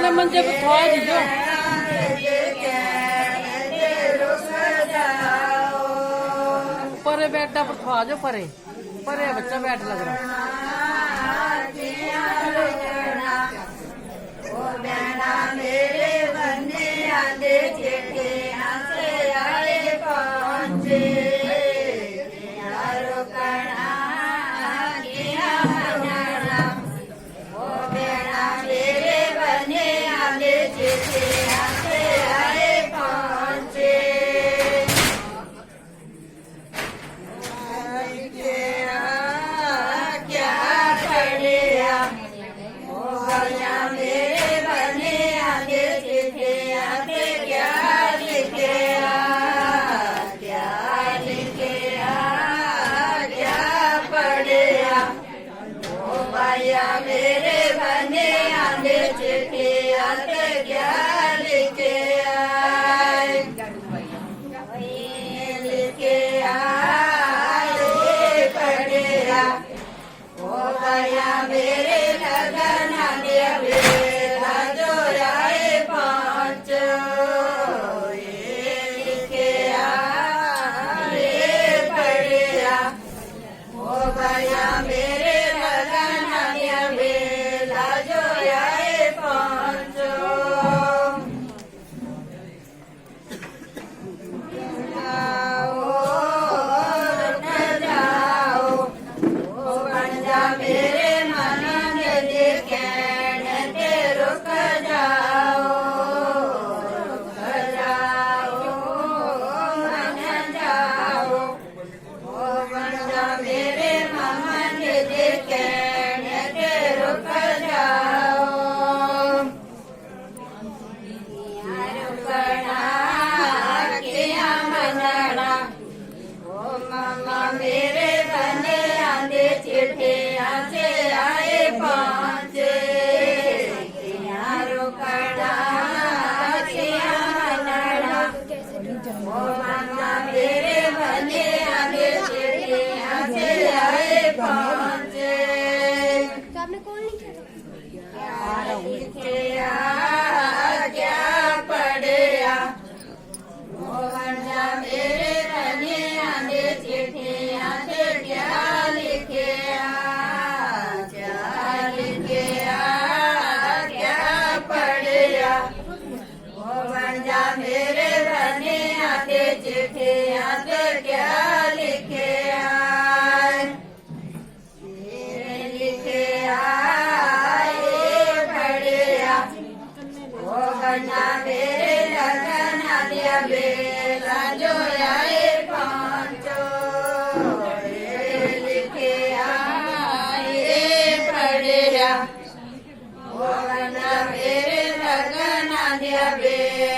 अपने मंजे पर थवा दीजो परे बैठा पर थवा जो परे परे बच्चा बैठ लग रहा मेरे बन्ने आंदे जेठे आसे आए पहुंचे यारो कणा किया मनाना ओ बेड़ा मेरे बन्ने आंदे जेठे आसे आए पहुंचे क्या पड़िया ओ भैया मेरे बने आगे लिखे आगे क्या लिखे क्या लिखे क्या पढ़े ओ भैया मेरे बने आगे लिखे आगे क्या लिखे लिखे पढ़े ओ भैया मेरे लगन आगे बेला जो आए पहुंचो ये लिखे पढ़े ओ भैया मेरे लगन आगे बेला जो आए पहुंचो मेरे मन देखे रुक जाओ मन जाओ ओ बंदा मेरे मन देखे रुक जाओ रुकना किया मनना ओ मामा मेरे बने आंदे चिट्ठे आसे आए पहुंचे रुकना किया मनना ओ मामा मेरे बने आंदे चिट्ठे आसे आए पहुंचे आपने कौन लिखा क्या पढ़े मोहना मेरे बने आंदे चिट्ठे आसे क्या लिखे क्या पढ़े मोहना मेरे बने आंदे चिट्ठे आसे क्या लिखे लिखे पढ़े ओ बना मेरे लगन आदिया बेला जो आए पहुंचो लिखे पढ़े ओ बना मेरे लगन आदिया बेला